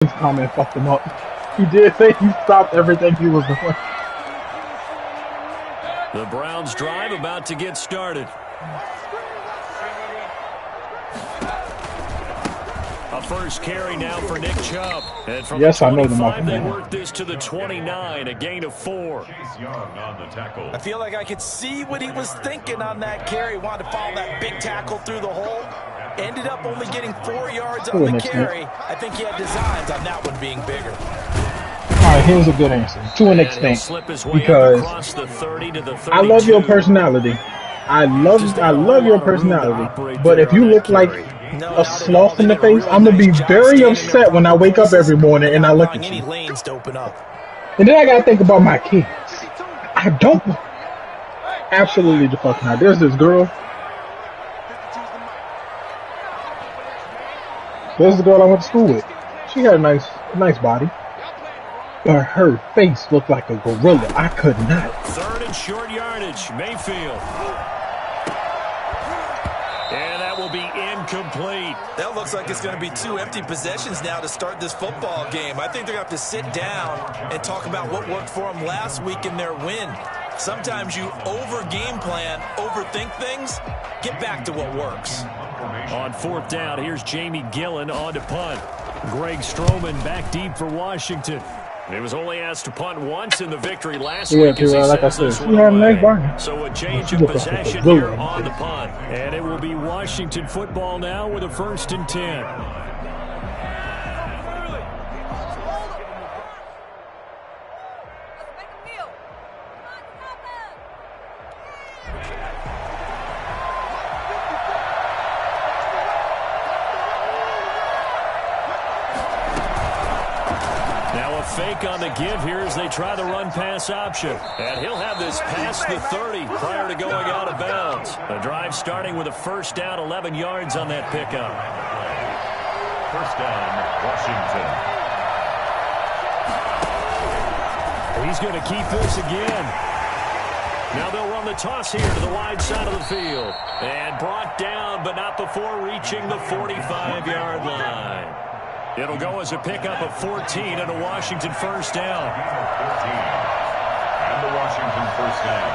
His comment fucked him up. He did say he stopped everything he was doing. The Browns drive about to get started. A first carry now for Nick Chubb. And from yes, the 25, I know the Malcolm. They work this to the 29, a gain of 4. I feel like I could see what he was thinking on that carry. Wanted to follow that big tackle through the hole. Ended up only getting 4 yards on the carry. I think he had designs on that one being bigger. All right, here's a good answer. To an extent, because I love your personality. I love your personality. But if you look like a sloth in the face, I'm gonna be very upset when I wake up every morning and I look at you. And then I gotta think about my kids. I don't. Absolutely the fuck not. There's this girl. There's the girl I went to school with. She had a nice body. But her face looked like a gorilla. I could not. Third and short yardage, Mayfield. And that will be incomplete. That looks like it's going to be 2 empty possessions now to start this football game. I think they're going to have to sit down and talk about what worked for them last week in their win. Sometimes you over-game plan, overthink things, get back to what works. On 4th down, here's Jamie Gillen on to punt. Greg Stroman back deep for Washington. He was only asked to punt once in the victory last week. As he like I said, she had a nice bargain. So a change of possession here on the punt. And it will be Washington football now with a 1st and 10. Fake on the give here as they try the run-pass option. And he'll have this past the 30 prior to going out of bounds. The drive starting with a 1st down, 11 yards on that pickup. 1st down, Washington. He's going to keep this again. Now they'll run the toss here to the wide side of the field. And brought down, but not before reaching the 45-yard line. It'll go as a pickup of 14 and a Washington 1st down. 14. And the Washington 1st down.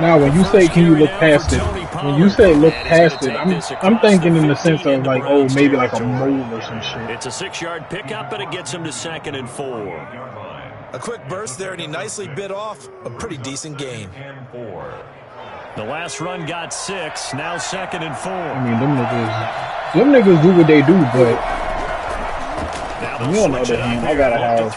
Now, when you say, can you look past it? When you say look past it, I'm thinking in the sense of like, oh, maybe like a mole or some shit. It's a 6-yard pickup, but it gets him to 2nd and 4. A quick burst there, and he nicely bit off a pretty decent gain. The last run got 6, now 2nd and 4. I mean, them niggas do what they do, but me on the other hand, I gotta have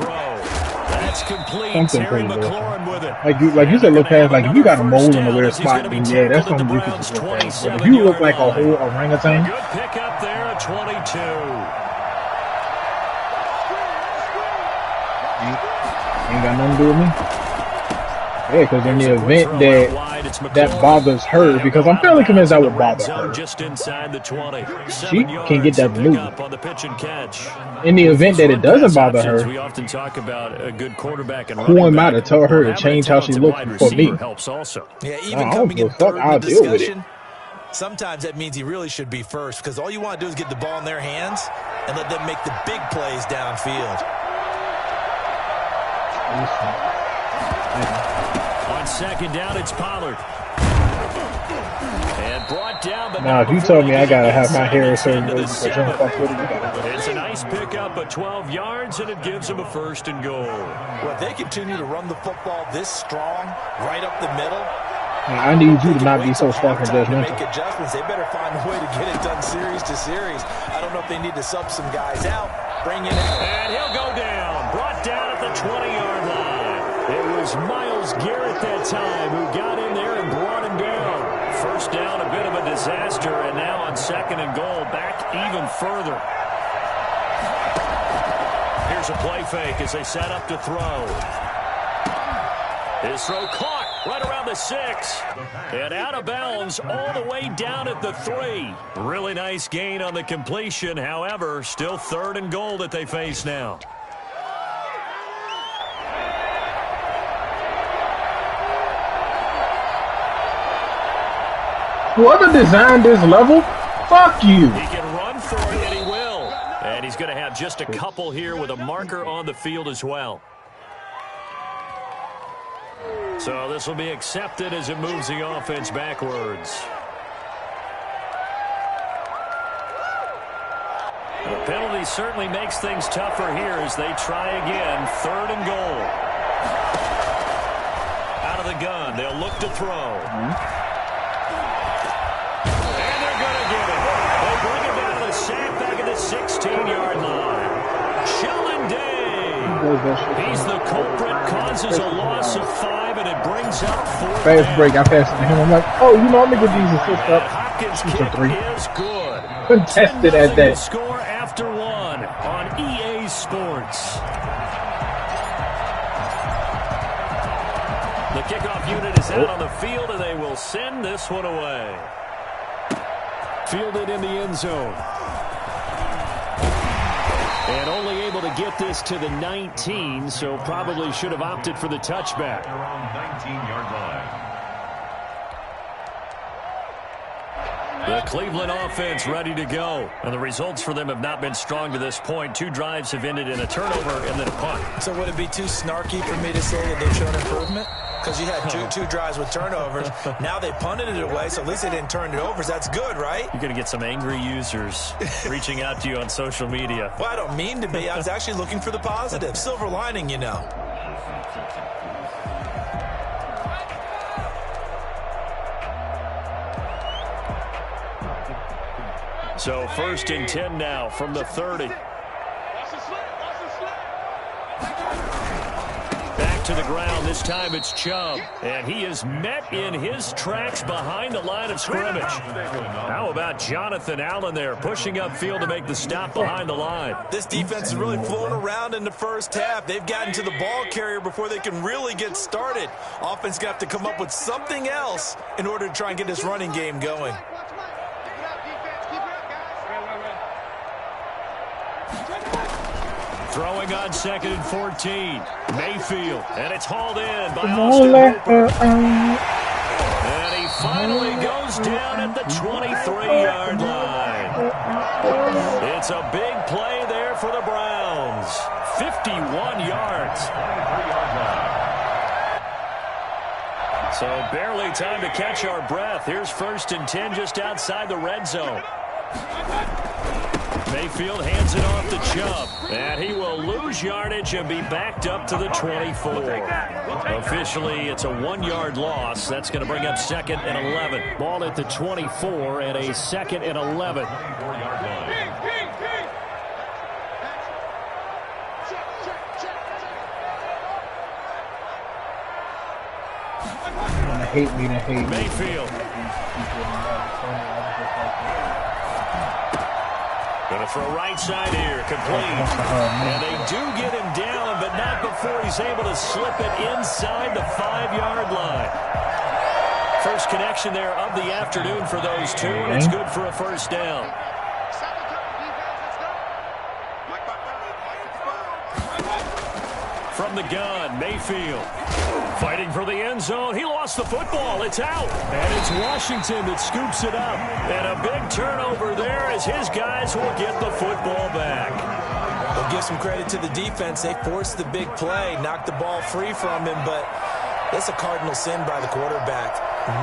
something pretty good. Like you said, look past. Like if you got a mole in a weird spot, then yeah, that's something you can just look past. But if you look like a whole orangutan, good pick up there at 22. Ain't got nothing to do with me. Yeah, because in the event that bothers her, because I'm fairly convinced that would bother her. Just inside the 20. She can get that move. On the pitch and catch. In the event that it doesn't bother her, we often talk about a good quarterback and who am I to tell her to change how she looks for me? Helps also. Yeah, even coming in third in the discussion, sometimes that means he really should be first, because all you want to do is get the ball in their hands and let them make the big plays downfield. On 2nd down, it's Pollard. And brought down, but now, if you told me I gotta have my hair a certain way it's a nice pickup of 12 yards, and it gives him a 1st and goal. Well, if they continue to run the football this strong, right up the middle, I need you to not be so fucking judgmental. Make adjustments. They better find a way to get it done series to series. I don't know if they need to sub some guys out, bring in, and he'll go down. Brought down at the 20-yard line. It was Myles Garrett that time who got in there and brought him down. 1st down, a bit of a disaster, and now on 2nd and goal, back even further. Here's a play fake as they set up to throw. His throw caught right around the 6. And out of bounds all the way down at the 3. Really nice gain on the completion. However, still 3rd and goal that they face now. Whoever designed this level, fuck you. He can run for it, and he will. And And he's going to have just a couple here with a marker on the field as well. So this will be accepted as it moves the offense backwards. The penalty certainly makes things tougher here as they try again. 3rd and goal. Out of the gun. They'll look to throw. And they're going to get it. They bring it down to the sack back at the 16-yard line. Sheldon Day. He's the culprit. Causes a loss of 5, and it brings up 4th Fast break. I passed it to him. I'm like, oh, you know, I'm going to get these assists up. Hopkins' kick is good. Contested at that. Score after 1 on EA Sports. The kickoff unit is out on the field, and they will send this one away. Fielded in the end zone. And only able to get this to the 19, so probably should have opted for the touchback. Around 19-yard line. The Cleveland offense ready to go. And the results for them have not been strong to this point. 2 drives have ended in a turnover and then a punt. So would it be too snarky for me to say that they've shown improvement? Because you had two drives with turnovers. Now they punted it away, so at least they didn't turn it over. So that's good, right? You're going to get some angry users reaching out to you on social media. Well, I don't mean to be. I was actually looking for the positive. Silver lining, you know. So 1st and 10 now from the 30. Back to the ground. This time it's Chubb. And he is met in his tracks behind the line of scrimmage. How about Jonathan Allen there pushing upfield to make the stop behind the line? This defense is really flown around in the first half. They've gotten to the ball carrier before they can really get started. Offense going to have to come up with something else in order to try and get this running game going. Throwing on 2nd and 14. Mayfield. And it's hauled in by Austin Hooper. And he finally goes down at the 23-yard line. It's a big play there for the Browns. 51 yards. So barely time to catch our breath. Here's 1st and 10 just outside the red zone. Mayfield hands it off to Chubb, and he will lose yardage and be backed up to the 24. Officially, it's a 1-yard loss. That's going to bring up 2nd and 11. Ball at the 24 and a 2nd and 11. I hate me to hate Mayfield. Going to throw right side here, complete. And they do get him down, but not before he's able to slip it inside the 5-yard line. First connection there of the afternoon for those two, and it's good for a 1st down. From the gun, Mayfield. Fighting for the end zone. He lost the football. It's out. And it's Washington that scoops it up. And a big turnover there as his guys will get the football back. We'll give some credit to the defense. They forced the big play, knocked the ball free from him, but it's a cardinal sin by the quarterback.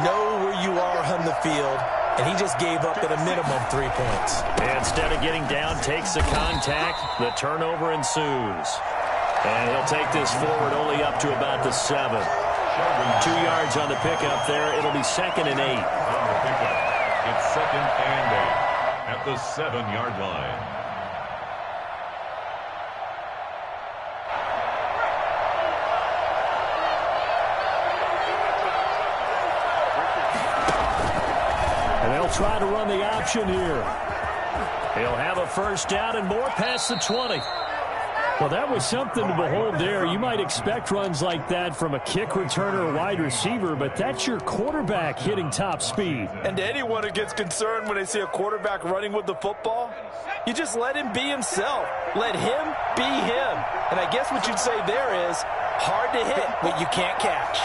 Know where you are on the field, and he just gave up at a minimum 3 points. Instead of getting down, takes the contact. The turnover ensues. And he'll take this forward only up to about the 7. 2 yards on the pickup there. It'll be 2nd and 8. On the pickup, it's 2nd and 8 at the 7-yard line. And they'll try to run the option here. He'll have a 1st down and more past the 20. Well, that was something to behold there. You might expect runs like that from a kick returner or wide receiver, but that's your quarterback hitting top speed. And to anyone who gets concerned when they see a quarterback running with the football, you just let him be himself. Let him be him. And I guess what you'd say there is hard to hit what you can't catch.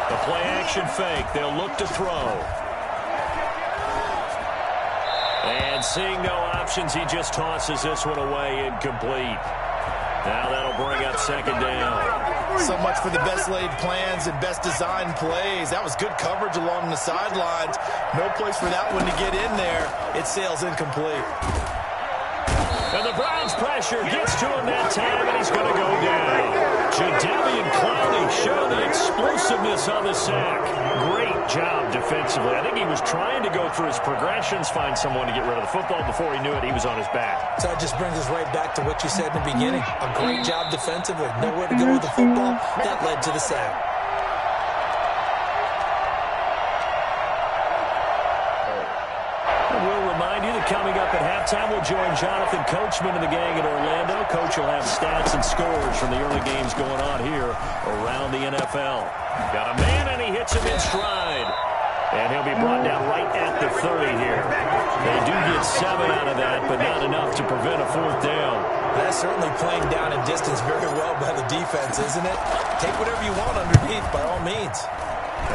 The play action fake. They'll look to throw. And seeing no options, he just tosses this one away, incomplete. Now that'll bring up second down. So much for the best laid plans and best designed plays. That was good coverage along the sidelines. No place for that one to get in there. It sails incomplete. And the Browns pressure gets to him that time, and he's going to go down. Jadeveon Clowney showed the explosiveness on the sack. Great job defensively. I think he was trying to go through his progressions, find someone to get rid of the football. Before he knew it, he was on his back. So that just brings us right back to what you said in the beginning. A great job defensively. Nowhere to go with the football. That led to the sack. We'll remind you that coming up at halftime, we'll join Jonathan Coachman and the gang in Orlando. Coach will have stats and scores from the early games going on here around the NFL. Got a man, and he hits him in stride. And he'll be brought down right at the 30 here. They do get 7 out of that, but not enough to prevent a fourth down. That's certainly playing down in distance very well by the defense, isn't it? Take whatever you want underneath, by all means.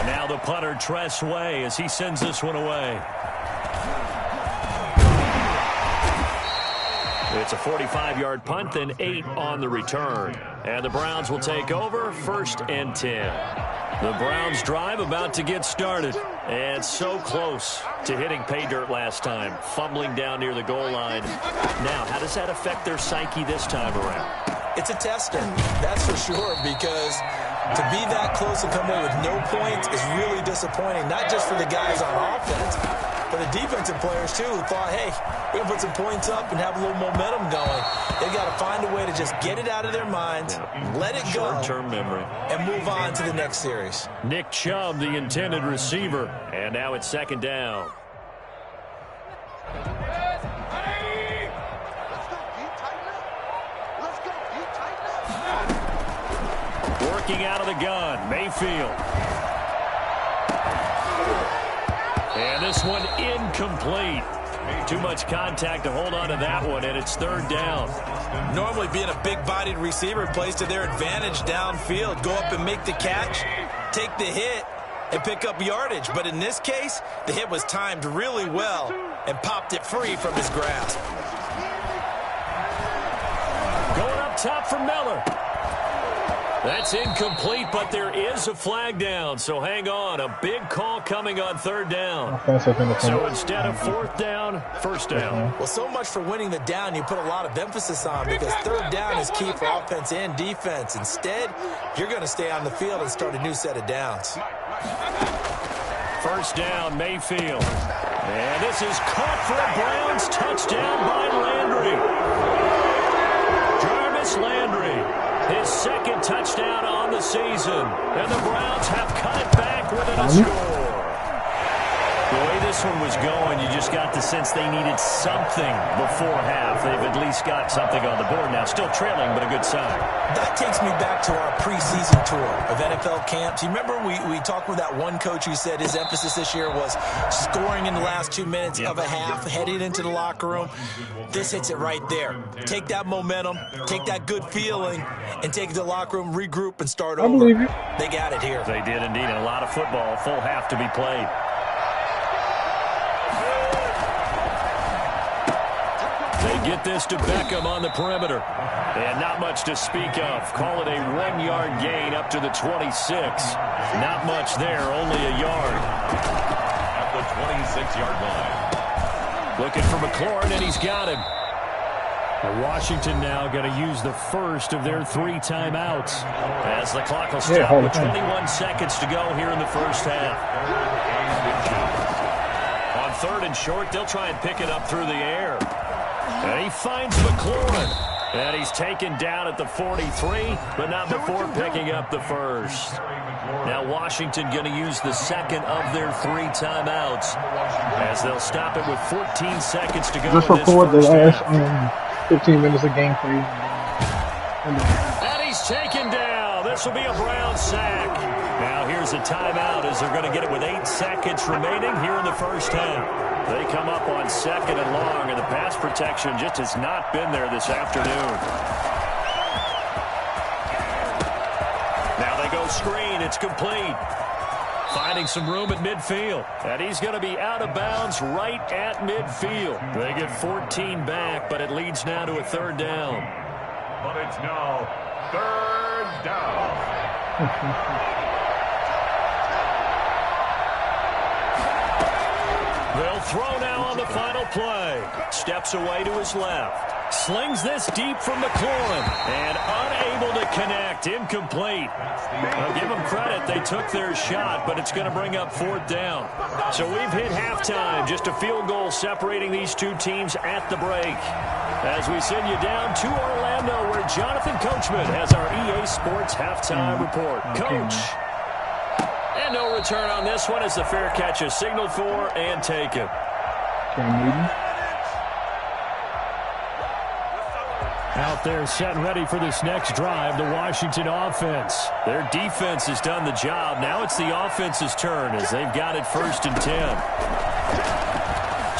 And now the punter, Tress Way, as he sends this one away. It's a 45-yard punt, then 8 on the return. And the Browns will take over, 1st and 10. The Browns drive about to get started. And so close to hitting pay dirt last time, fumbling down near the goal line. Now, how does that affect their psyche this time around? It's a tester, that's for sure, because to be that close and come away with no points is really disappointing, not just for the guys on offense, but the defensive players, too, who thought, hey, we're going to put some points up and have a little momentum going. They've got to find a way to just get it out of their minds, let it go, short-term memory, and move on to the next series. Nick Chubb, the intended receiver, and now it's 2nd down. Working out of the gun, Mayfield. And this one incomplete. Too much contact to hold on to that one, and it's 3rd down. Normally being a big-bodied receiver plays to their advantage downfield. Go up and make the catch, take the hit, and pick up yardage. But in this case, the hit was timed really well and popped it free from his grasp. Going up top for Miller. That's incomplete, but there is a flag down, so hang on. A big call coming on 3rd down. So instead of 4th down, 1st down. Well, so much for winning the down you put a lot of emphasis on, because 3rd down is key for offense and defense. Instead, you're going to stay on the field and start a new set of downs. 1st down, Mayfield. And this is caught for a Browns touchdown by Landry. Jarvis Landry. His 2nd touchdown on the season. And the Browns have cut it back within a score. The way this one was going, you just got the sense they needed something before half. They've at least got something on the board now. Still trailing, but a good sign. That takes me back to our preseason tour of NFL camps. You remember we talked with that one coach who said his emphasis this year was scoring in the last 2 minutes of a half, heading into the locker room. This hits it right there. Take that momentum, take that good feeling, and take it to the locker room, regroup, and start over. I believe you. They got it here. They did indeed. And a lot of football, full half to be played. They get this to Beckham on the perimeter. And not much to speak of. Call it a 1-yard gain up to the 26. Not much there, only a yard. At the 26-yard line. Looking for McLaurin, and he's got him. And Washington now going to use the first of their 3 timeouts. As the clock will stop with 21 seconds to go here in the first half. On 3rd and short, they'll try and pick it up through the air. And he finds McLaurin. And he's taken down at the 43, but not before picking up the first. Now Washington going to use the 2nd of their 3 timeouts as they'll stop it with 14 seconds to go. Just record the last 15 minutes of gameplay. And he's taken down. This will be a Brown sack. Now here's a timeout as they're going to get it with 8 seconds remaining here in the first half. They come up on 2nd and long, and the pass protection just has not been there this afternoon. Now they go screen. It's complete. Finding some room at midfield. And he's going to be out of bounds right at midfield. They get 14 back, but it leads now to a third down. But it's now third down. They'll throw now on the final play. Steps away to his left. Slings this deep from McLaurin. And unable to connect. Incomplete. I'll give them credit. They took their shot, but it's going to bring up fourth down. So we've hit halftime. Just a field goal separating these two teams at the break. As we send you down to Orlando, where Jonathan Coachman has our EA Sports halftime report. Coach. And no return on this one as the fair catch is signaled for and taken. Out there set and ready for this next drive, the Washington offense. Their defense has done the job. Now it's the offense's turn as they've got it 1st and 10.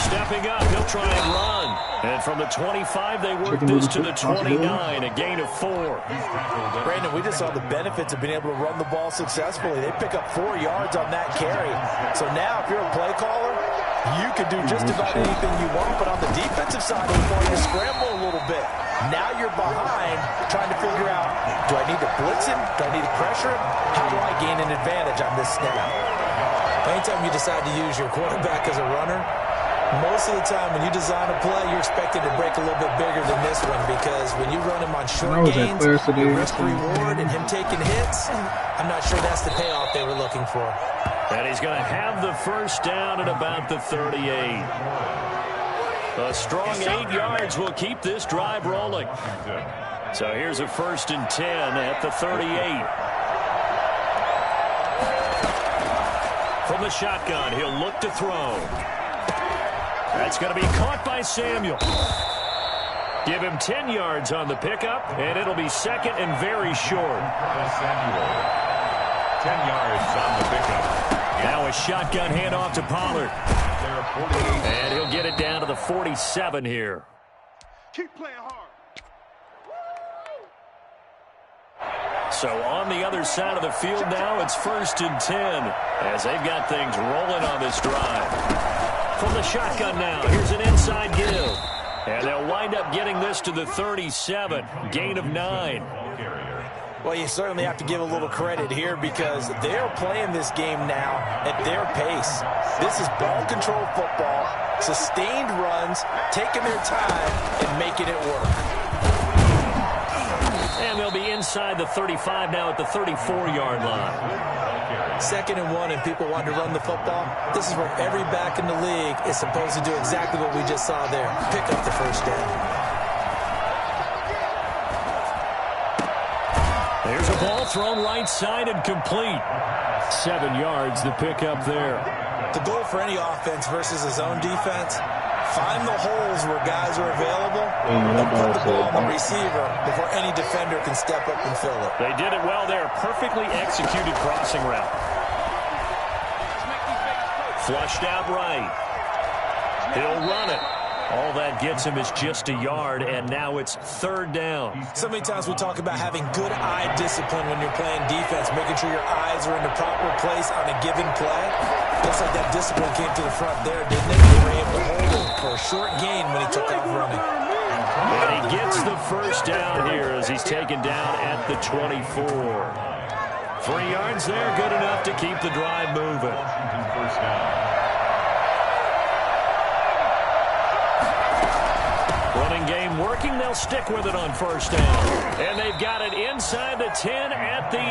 Stepping up, he'll try and run. And from the 25, they work this to the 29, a gain of 4. Brandon, we just saw the benefits of being able to run the ball successfully. They pick up 4 yards on that carry. So now if you're a play caller, you can do just about anything you want. But on the defensive side of the ball, you scramble a little bit. Now you're behind trying to figure out, do I need to blitz him? Do I need to pressure him? How do I gain an advantage on this snap? Anytime you decide to use your quarterback as a runner, most of the time when you design a play, you're expected to break a little bit bigger than this one, because when you run him on short gains, risk reward and him taking hits, I'm not sure that's the payoff they were looking for. And he's going to have the first down at about the 38. A strong 8 yards will keep this drive rolling. So here's a 1st and 10 at the 38. From the shotgun, he'll look to throw. That's going to be caught by Samuel. Give him 10 yards on the pickup, and it'll be 2nd and very short. Samuel, 10 yards on the pickup. Now a shotgun handoff to Pollard. And he'll get it down to the 47 here. Keep playing hard. So on the other side of the field now, it's 1st and 10 as they've got things rolling on this drive. From the shotgun now, here's an inside give. And they'll wind up getting this to the 37, gain of 9. Well, you certainly have to give a little credit here because they're playing this game now at their pace. This is ball control football, sustained runs, taking their time and making it work. And they'll be inside the 35 now at the 34-yard line. 2nd and 1 and people want to run the football. This is where every back in the league is supposed to do exactly what we just saw there. Pick up the first down. There's a ball thrown right side and complete. 7 yards the pickup there. The goal for any offense versus a zone defense, find the holes where guys are available and put the ball on the receiver before any defender can step up and fill it. They did it well there. Perfectly executed crossing route. Flushed out right. He'll run it. All that gets him is just a yard, and now it's 3rd down. So many times we talk about having good eye discipline when you're playing defense, making sure your eyes are in the proper place on a given play. Looks like that discipline came to the front there, didn't it? They were able to hold him for a short gain when he took off running. And he gets the first down here as he's taken down at the 24. 3 yards there, good enough to keep the drive moving. First down. Running game working, they'll stick with it on 1st down. And they've got it inside the 10 at the 8.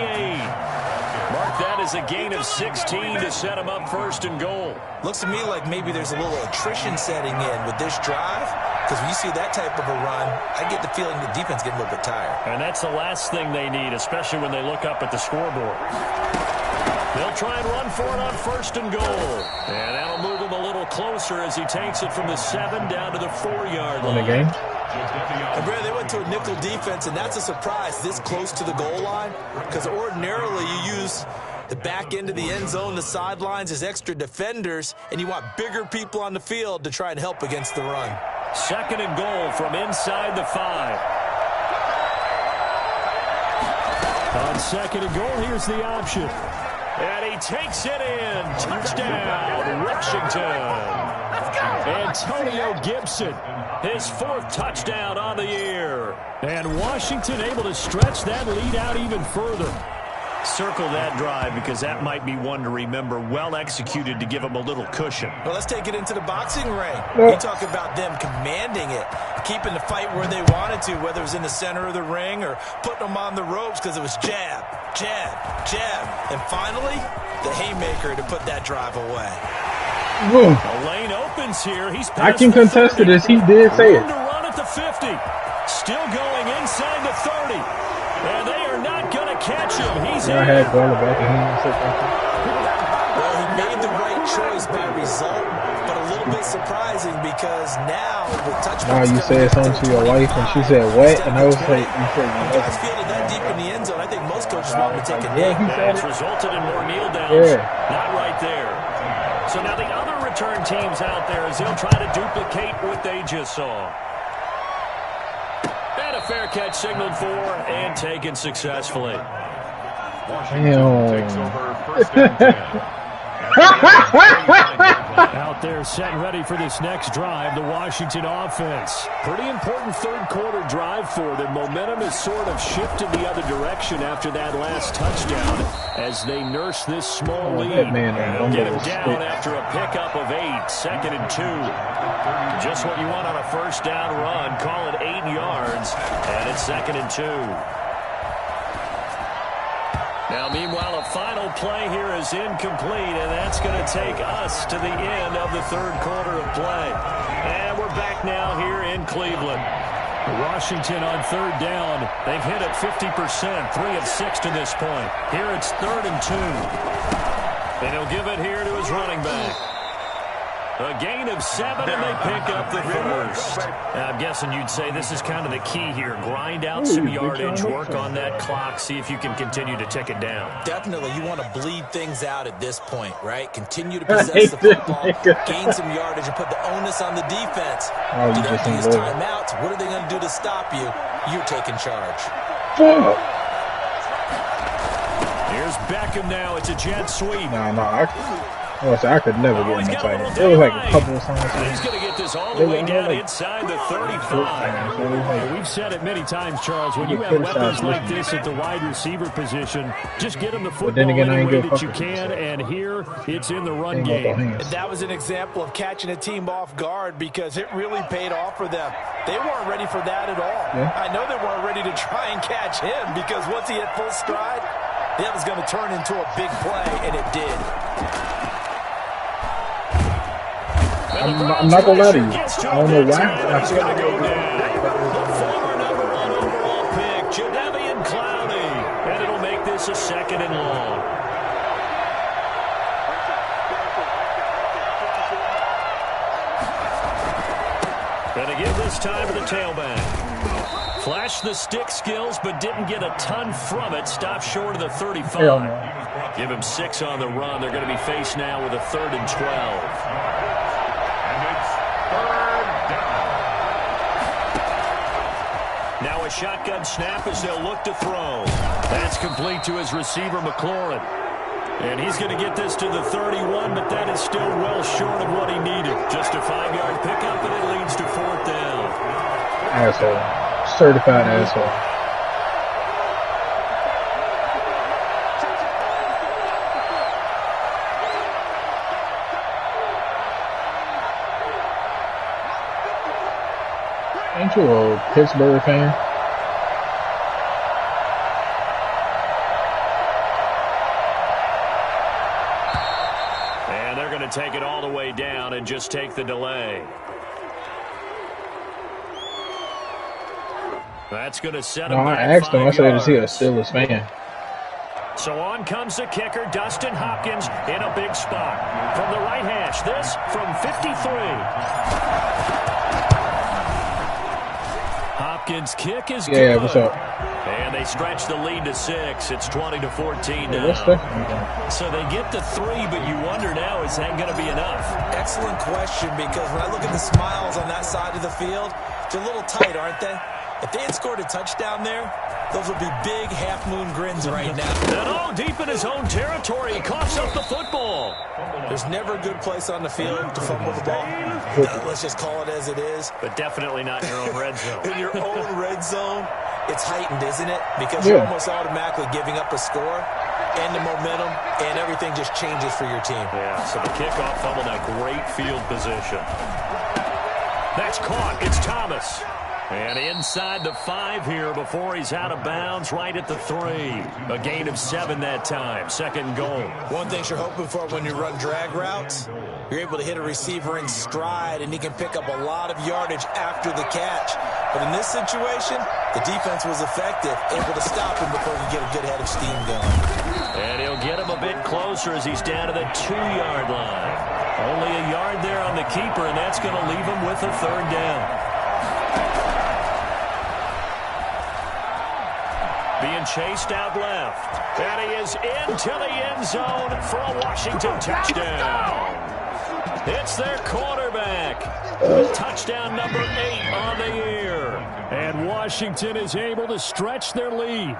Mark that as a gain of 16 to set them up 1st and goal. Looks to me like maybe there's a little attrition setting in with this drive, because when you see that type of a run, I get the feeling the defense getting a little bit tired. And that's the last thing they need, especially when they look up at the scoreboard. They'll try and run for it on 1st and goal. And that'll move him a little closer as he takes it from the 7 down to the 4-yard line. And Brad, they went to a nickel defense, and that's a surprise this close to the goal line, because ordinarily you use the back end of the end zone, the sidelines as extra defenders, and you want bigger people on the field to try and help against the run. 2nd and goal from inside the 5. On 2nd and goal, here's the option. And he he takes it in. Touchdown, Washington. Antonio Gibson, his 4th touchdown on the year. And Washington able to stretch that lead out even further. Circle that drive because that might be one to remember. Well executed to give them a little cushion. Well, let's take it into the boxing ring. You talk about them commanding it, keeping the fight where they wanted to, whether it was in the center of the ring or putting them on the ropes because it was jab, jab, jab. And finally, the haymaker to put that drive away. Boom. The lane opens here. He's I can contest to this. He did say it. To run at the 50. Still going inside the 30. And they are not going to catch him. He's in. I had ball back and Well, he made the right choice by result, but a little bit surprising because now with touchdowns. you said something to your wife and she said what? And I was like, you said guys fielded that deep in the end zone. I think most coaches want to take a knee. It's resulted in more kneel downs. Yeah. Not right there. So now the other return teams out there as they'll try to duplicate what they just saw. And a fair catch signaled for and taken successfully. Washington takes over 1st and 10. Out there set and ready for this next drive, the Washington offense. Pretty important 3rd quarter drive for them. Momentum has sort of shifted the other direction after that last touchdown as they nurse this small lead. Get him down after a pickup of 8, 2nd and 2. Just what you want on a 1st down run. Call it 8 yards, and it's 2nd and 2. Now, meanwhile, a final play here is incomplete, and that's going to take us to the end of the 3rd quarter of play. And we're back now here in Cleveland. Washington on 3rd down. They've hit it 50%, 3 of 6 to this point. Here it's 3rd and 2. And he'll give it here to his running back. A gain of 7, and they pick up the 1st. I'm guessing you'd say this is kind of the key here. Grind out some yardage, work on that clock, see if you can continue to tick it down. Definitely, you want to bleed things out at this point, right? Continue to possess the football, gain some yardage, and put the onus on the defense. Do they use timeouts? What are they going to do to stop you? You're taking charge. Here's Beckham now. It's a jet sweep. I could never get in the fight. It was like a couple of times. He's going to get this all the way down inside the 35. We've said it many times, Charles, when you have weapons like this at the wide receiver position, just get them the football any way that you can, and here it's in the run game. That was an example of catching a team off guard because it really paid off for them. They weren't ready for that at all. Yeah. I know they weren't ready to try and catch him because once he hit full stride, that was going to turn into a big play, and it did. I'm not going to lie to you. I don't know why. The former number 1 overall pick, Jadeveon Clowney. And it'll make this a 2nd and long. And again this time to the tailback. Flashed the stick skills, but didn't get a ton from it. Stopped short of the 35. Give him 6 on the run. They're going to be faced now with a 3rd and 12. Now a shotgun snap as they'll look to throw. That's complete to his receiver, McLaurin. And he's going to get this to the 31, but that is still well short of what he needed. Just a 5-yard pickup, and it leads to 4th down. Asshole. Certified asshole. Ain't you a Pittsburgh fan? And they're going to take it all the way down and just take the delay. That's going to set him back. I asked him, I said, is he a Steelers fan? So on comes the kicker, Dustin Hopkins, in a big spot. From the right hash, this from 53. Hopkins' kick is good. Yeah, what's up? And they stretch the lead to 6. It's 20-14 now. So they get to 3, but you wonder now, is that going to be enough? Excellent question, because when I look at the smiles on that side of the field, they're a little tight, aren't they? If they had scored a touchdown there, Those will be big half-moon grins right now. And oh, deep in his own territory, he coughs up the football. There's never a good place on the field to fumble the ball. Let's just call it as it is. But definitely not in your own red zone. In your own red zone, it's heightened, isn't it? Because you're almost automatically giving up a score and the momentum, and everything just changes for your team. Yeah, so the kickoff fumble, now great field position. That's caught. It's Thomas. And inside the 5 here before he's out of bounds, right at the 3. A gain of 7 that time. Second and goal. One thing you're hoping for when you run drag routes, you're able to hit a receiver in stride, and he can pick up a lot of yardage after the catch. But in this situation, the defense was effective, able to stop him before he get a good head of steam going. And he'll get him a bit closer as he's down to the 2-yard line. Only a yard there on the keeper, and that's going to leave him with a 3rd down. Being chased out left. And he is into the end zone for a Washington touchdown. It's their quarterback. Touchdown number 8 on the year. And Washington is able to stretch their lead.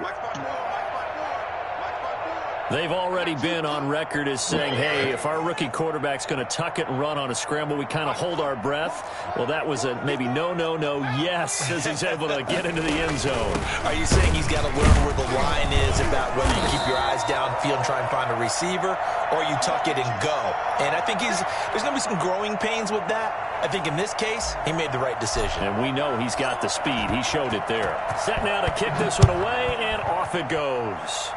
They've already been on record as saying, hey, if our rookie quarterback's going to tuck it and run on a scramble, we kind of hold our breath. Well, that was a maybe no, yes, as he's able to get into the end zone. Are you saying he's got to learn where the line is about whether you keep your eyes downfield and try and find a receiver, or you tuck it and go? And I think there's going to be some growing pains with that. I think in this case, he made the right decision. And we know he's got the speed. He showed it there. Set now to kick this one away, and off it goes.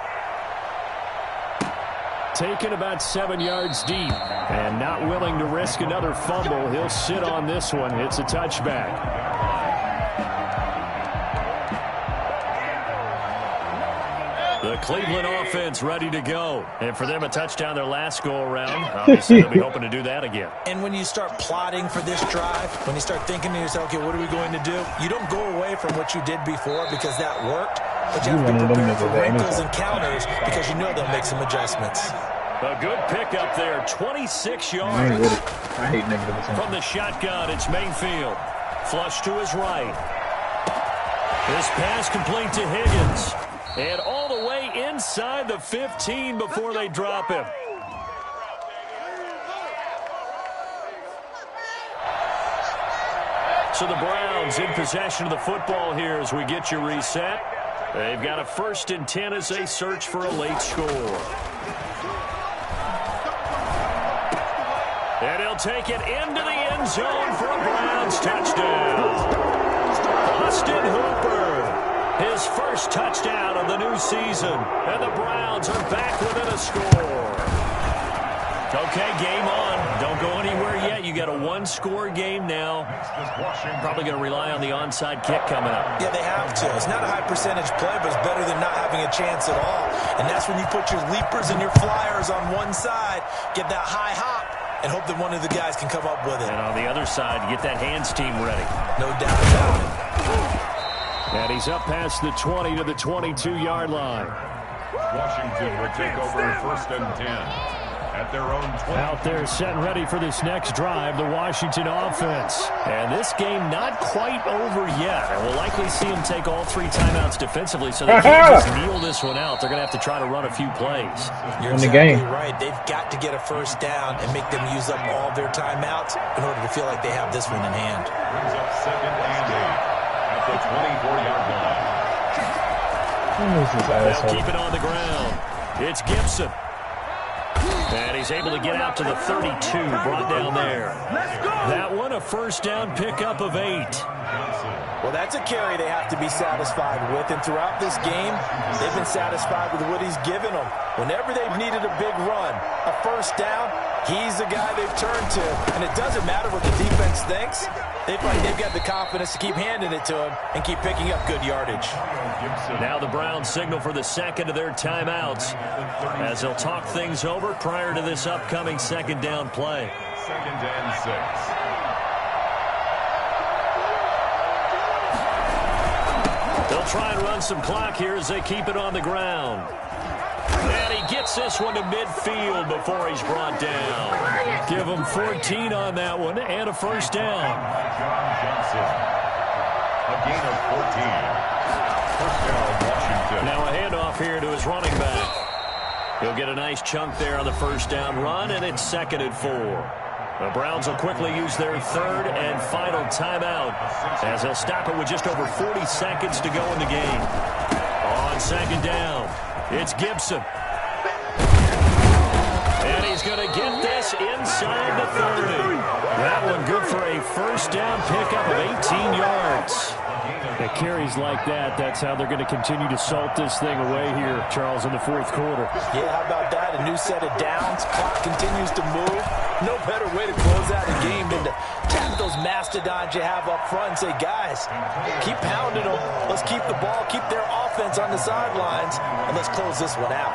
Taken about 7 yards deep and not willing to risk another fumble. He'll sit on this one. It's a touchback. The Cleveland offense ready to go. And for them, a touchdown their last go-around. Obviously, they'll be hoping to do that again. And when you start plotting for this drive, when you start thinking to yourself, okay, what are we going to do? You don't go away from what you did before because that worked. But you have to be prepared for wrinkles and counters because you know they'll make some adjustments. A good pickup there, 26 yards. I hate negative attention. From the shotgun, it's Mayfield. Flush to his right. This pass complete to Higgins. And all the way inside the 15 before they drop him. So the Browns in possession of the football here as we get you reset. They've got a 1st and 10 as they search for a late score. And he'll take it into the end zone for a Browns touchdown. Austin Hooper, his first touchdown of the new season. And the Browns are back within a score. Okay, game on. Don't go anywhere yet. You got a 1-score game now. Probably going to rely on the onside kick coming up. Yeah, they have to. It's not a high percentage play, but it's better than not having a chance at all. And that's when you put your leapers and your flyers on one side, get that high hop, and hope that one of the guys can come up with it. And on the other side, get that hands team ready. No doubt about it. And he's up past the 20 to the 22-yard line. Washington will take over 1st and 10. At their own 20. Out there set and ready for this next drive, the Washington offense. And this game not quite over yet. And we'll likely see them take all 3 timeouts defensively, so they can't just kneel this one out. They're going to have to try to run a few plays. You're exactly right. They've got to get a 1st down and make them use up all their timeouts in order to feel like they have this one in hand. Brings up 2nd and 8 at the 24-yard line. They'll keep it on the ground. It's Gibson. And he's able to get out to the 32, brought down there. That one, a 1st down pickup of 8. Well, that's a carry they have to be satisfied with. And throughout this game, they've been satisfied with what he's given them. Whenever they've needed a big run, a 1st down, he's the guy they've turned to. And it doesn't matter what the defense thinks. They've got the confidence to keep handing it to him and keep picking up good yardage. Now the Browns signal for the 2nd of their timeouts as they'll talk things over prior to this upcoming 2nd down play. 2nd and 6. They'll try and run some clock here as they keep it on the ground. And he gets this one to midfield before he's brought down. Give him 14 on that one and a 1st down. John Johnson. A gain of 14. First down, Washington. Now a handoff here to his running back. He'll get a nice chunk there on the first down run, and it's 2nd and 4. The Browns will quickly use their 3rd and final timeout as they'll stop it with just over 40 seconds to go in the game. On 2nd down, it's Gibson. And he's going to get this inside the 30. That one good for a first down pickup of 18 yards. At carries like that, that's how they're going to continue to salt this thing away here, Charles, in the 4th quarter. Yeah, how about that? A new set of downs. Clock continues to move. No better way to close out a game than to tap those mastodons you have up front and say, guys, keep pounding them. Let's keep the ball, keep their offense on the sidelines, and let's close this one out.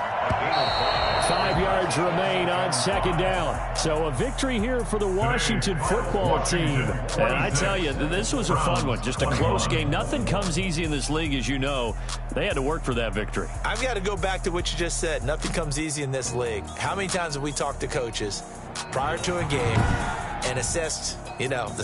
5 yards remain on 2nd down. So a victory here for the Washington football team. And I tell you, this was a fun one. Just a close game. Nothing comes easy in this league, as you know. They had to work for that victory. I've got to go back to what you just said. Nothing comes easy in this league. How many times have we talked to coaches prior to a game and assessed, the